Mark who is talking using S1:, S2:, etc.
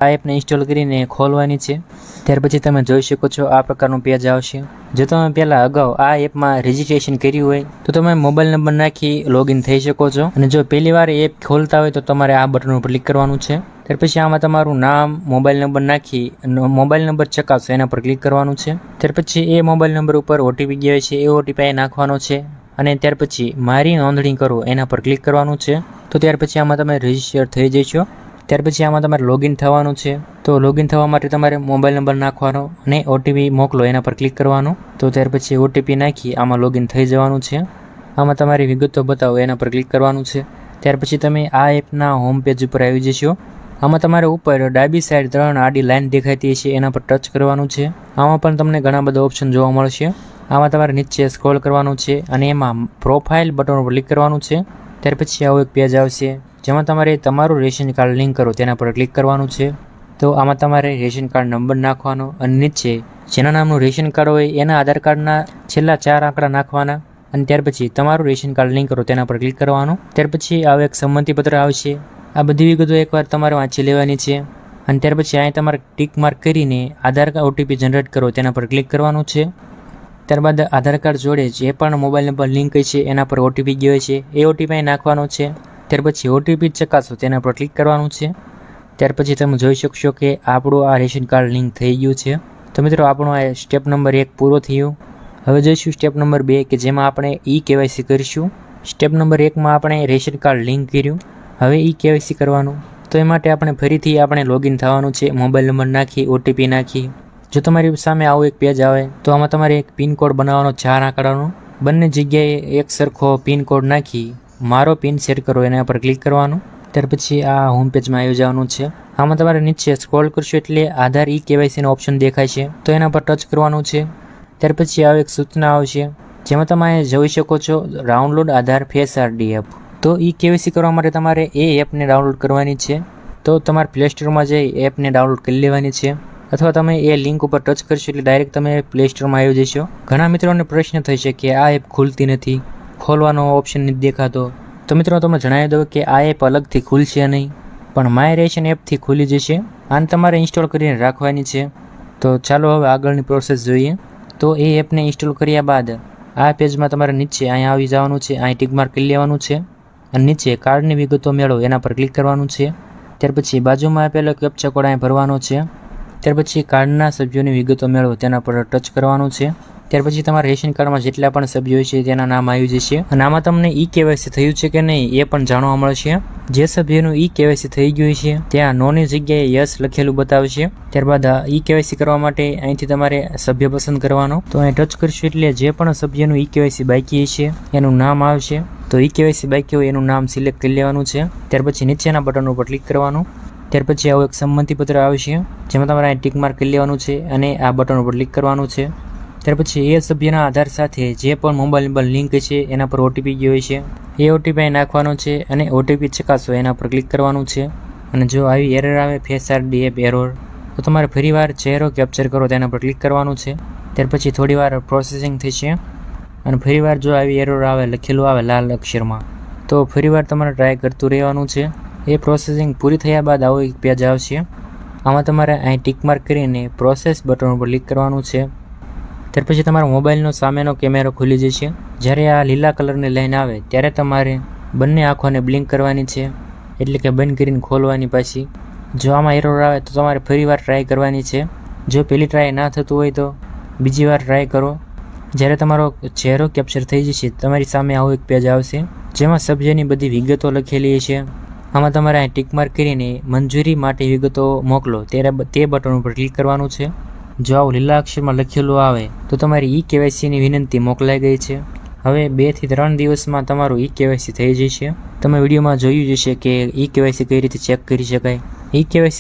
S1: આ એપને ઇન્સ્ટોલ કરીને ખોલવાની છે। ત્યાર પછી તમે જોઈ શકો છો આ પ્રકારનું પેજ આવશે। જો તમે પહેલાં અગાઉ આ એપમાં રજિસ્ટ્રેશન કર્યું હોય તો તમે મોબાઈલ નંબર નાખી લોગિન થઈ શકો છો। અને જો પહેલી વાર એપ ખોલતા હોય તો તમારે આ બટન ઉપર ક્લિક કરવાનું છે। ત્યાર પછી આમાં તમારું નામ, મોબાઈલ નંબર નાખી મોબાઈલ નંબર ચકાસો એના પર ક્લિક કરવાનું છે। ત્યાર પછી એ મોબાઈલ નંબર ઉપર ઓટીપી ગયા છે એ ઓટીપી નાખવાનો છે। અને ત્યાર પછી મારી નોંધણી કરો એના પર ક્લિક કરવાનું છે। તો ત્યાર પછી આમાં તમે રજિસ્ટર થઈ જશો। ત્યાર પછી આમાં તમારે લોગિન થવાનું છે। તો લોગિન થવા માટે તમારે મોબાઈલ નંબર નાખવાનો અને ઓટીપી મોકલો એના પર ક્લિક કરવાનું। તો ત્યાર પછી ઓટીપી નાખી આમાં લોગિન થઈ જવાનું છે। આમાં તમારી વિગતો બતાવો એના પર ક્લિક કરવાનું છે। ત્યાર પછી તમે આ એપના હોમ પેજ ઉપર આવી જશો। આમાં તમારે ઉપર ડાબી સાઈડ 3 આડી લાઈન દેખાતી છે એના પર ટચ કરવાનું છે। આમાં પણ તમને ઘણા બધા ઓપ્શન જોવા મળશે। આમાં તમારે નીચે સ્ક્રોલ કરવાનું છે અને એમાં પ્રોફાઇલ બટન ઉપર ક્લિક કરવાનું છે। ત્યાર પછી આવું એક પેજ આવશે જેમાં તમારે તમારું રેશન કાર્ડ લિંક કરો તેના પર ક્લિક કરવાનું છે। તો આમાં તમારે રેશન કાર્ડ નંબર નાખવાનો અને નીચે જેના નામનું રેશન કાર્ડ હોય એના આધાર કાર્ડના છેલ્લા 4 આંકડા નાખવાના અને ત્યાર પછી તમારું રેશન કાર્ડ લિંક કરો તેના પર ક્લિક કરવાનું। ત્યાર પછી આવું એક સંમતિપત્ર આવશે। આ બધી વિગતો એકવાર તમારે વાંચી લેવાની છે અને ત્યાર પછી અહીં તમારે ટિક માર્ક કરીને આધાર કાર્ડ ઓટીપી જનરેટ કરો તેના પર ક્લિક કરવાનું છે। ત્યારબાદ આધાર કાર્ડ જોડે જે પણ મોબાઈલ નંબર લિંક છે એના પર ઓટીપી ગયો છે એ ઓટીપી નાખવાનો છે। ત્યાર પછી ઓટીપી ચકાસો તેના પર ક્લિક કરવાનું છે। ત્યાર પછી તમે જોઈ શકશો કે આપણું આ રેશન કાર્ડ લિંક થઈ ગયું છે। તો મિત્રો આપણો આ સ્ટેપ નંબર 1 પૂરો થયો। હવે જોઈશું સ્ટેપ નંબર 2 કે જેમાં આપણે કેવાયસી કરીશું। સ્ટેપ નંબર 1માં આપણે રેશન કાર્ડ લિંક કર્યું। હવે કેવાયસી કરવાનું તો એ માટે આપણે ફરીથી આપણે લોગિન થવાનું છે મોબાઈલ નંબર નાખી ઓટીપી નાખી। જો તમારી સામે આવું એક પેજ આવે તો આમાં તમારે એક પિન કોડ બનાવવાનો 4 આંકડાનો। બંને જગ્યાએ એક સરખો પિન કોડ નાખી મારો પિન સેટ કરો એના પર ક્લિક કરવાનું। ત્યાર પછી આ હોમ પેજમાં આવી જવાનું છે। આમાં તમારે નીચે સ્ક્રોલ કરશો એટલે આધાર કેવાયસી નો ઓપ્શન દેખાય છે તો એના પર ટચ કરવાનું છે। ત્યાર પછી આ એક સૂચના આવશે જેમાં તમે જોઈ શકો છો ડાઉનલોડ આધાર ફેસ આઈડી એપ। તો કેવાયસી કરવા માટે તમારે એ એપને ડાઉનલોડ કરવાની છે। તો તમારે પ્લે સ્ટોરમાં જઈ એપને ડાઉનલોડ કરી લેવાની છે અથવા તમે એ લિંક ઉપર ટચ કરશો એટલે ડાયરેક્ટ તમે પ્લે સ્ટોરમાં આવી જશો। ઘણા મિત્રોને પ્રશ્ન થઈ છે કે આ એપ ખુલતી નથી, ખોલવાનો ઓપ્શન નથી દેખાતો। તો મિત્રો તમને જણાવી દઉં કે આ એપ અલગથી ખુલશે નહીં પણ માય રેશન એપથી ખુલી જશે। આને તમારે ઇન્સ્ટોલ કરીને રાખવાની છે। તો ચાલો હવે આગળની પ્રોસેસ જોઈએ। તો એ એપને ઇન્સ્ટોલ કર્યા બાદ આ પેજમાં તમારે નીચે અહીંયા આવી જવાનું છે। અહીં ટિક માર્ક કરી લેવાનું છે અને નીચે કાર્ડની વિગતો મેળવો એના પર ક્લિક કરવાનું છે। ત્યાર પછી બાજુમાં આપેલો કેપ્ચા કોડ અહીં ભરવાનો છે। ત્યાર પછી કાર્ડના સભ્યોની વિગતો મેળવો તેના પર ટચ કરવાનું છે। ત્યાર પછી તમારા રેશન કાર્ડમાં જેટલા પણ સભ્યો છે તેના નામ આવી જશે અને આમાં તમને કેવાયસી થયું છે કે નહીં એ પણ જાણવા મળશે। જે સભ્યનું કેવાયસી થઈ ગયું છે ત્યાં નોની જગ્યાએ યસ લખેલું બતાવશે। ત્યારબાદ કેવાયસી કરવા માટે અહીંથી તમારે સભ્ય પસંદ કરવાનો। તો અહીં ટચ કરશો એટલે જે પણ સભ્યનું કેવાયસી બાકી છે એનું નામ આવશે। તો કેવાયસી બાકી હોય એનું નામ સિલેક્ટ કરી લેવાનું છે। ત્યાર પછી નીચેના બટન ઉપર ક્લિક કરવાનું। ત્યાર પછી આવું એક સંમતિપત્ર આવશે જેમાં તમારે અહીં ટિક માર્ક કરી લેવાનું છે અને આ બટન ઉપર ક્લિક કરવાનું છે। ત્યાર પછી એ સભ્યના આધાર સાથે જે પણ મોબાઈલ નંબર લિંક છે એના પર ઓટીપી ગયો છે એ ઓટીપી નાખવાનો છે અને ઓટીપી ચકાસો એના પર ક્લિક કરવાનું છે। અને જો આવી એરર આવે ફેસ આઈડી એપ એરર તો તમારે ફરીવાર ચહેરો કેપ્ચર કરો તેના પર ક્લિક કરવાનું છે। ત્યાર પછી થોડીવાર પ્રોસેસિંગ થશે અને ફરીવાર જો આવી એરર આવે લખેલું આવે લાલ અક્ષરમાં તો ફરીવાર તમારે ટ્રાય કરતું રહેવાનું છે। એ પ્રોસેસિંગ પૂરી થયા બાદ આવું એક પેજ આવશે। આમાં તમારે અહીં ટિક માર્ક કરીને પ્રોસેસ બટન ઉપર ક્લિક કરવાનું છે। ત્યાર પછી તમારા મોબાઈલનો સામેનો કેમેરો ખુલી જશે। જ્યારે આ લીલા કલરની લાઈન આવે ત્યારે તમારે બંને આંખોને બ્લિંક કરવાની છે એટલે કે બંધ કરીને ખોલવાની પાછી। જો આમાં એરર આવે તો તમારે ફરીવાર ટ્રાય કરવાની છે। જો પહેલી ટ્રાય ના થતું હોય તો બીજી વાર ટ્રાય કરો। જ્યારે તમારો ચહેરો કેપ્ચર થઈ જશે તમારી સામે આવું એક પેજ આવશે જેમાં સભ્યની બધી વિગતો લખેલી છે। આમાં તમારે અહીં ટિક માર્ક કરીને મંજૂરી માટે વિગતો મોકલો તે બટન ઉપર ક્લિક કરવાનું છે। જો આવું લીલા અક્ષરમાં લખેલું આવે તો તમારી કેવાયસીની વિનંતી મોકલાઈ ગઈ છે। હવે 2 થી 3 દિવસમાં તમારું કેવાયસી થઈ જશે। તમે વિડીયોમાં જોયું જશે કે કેવાયસી કઈ રીતે ચેક કરી શકાય। કેવાયસી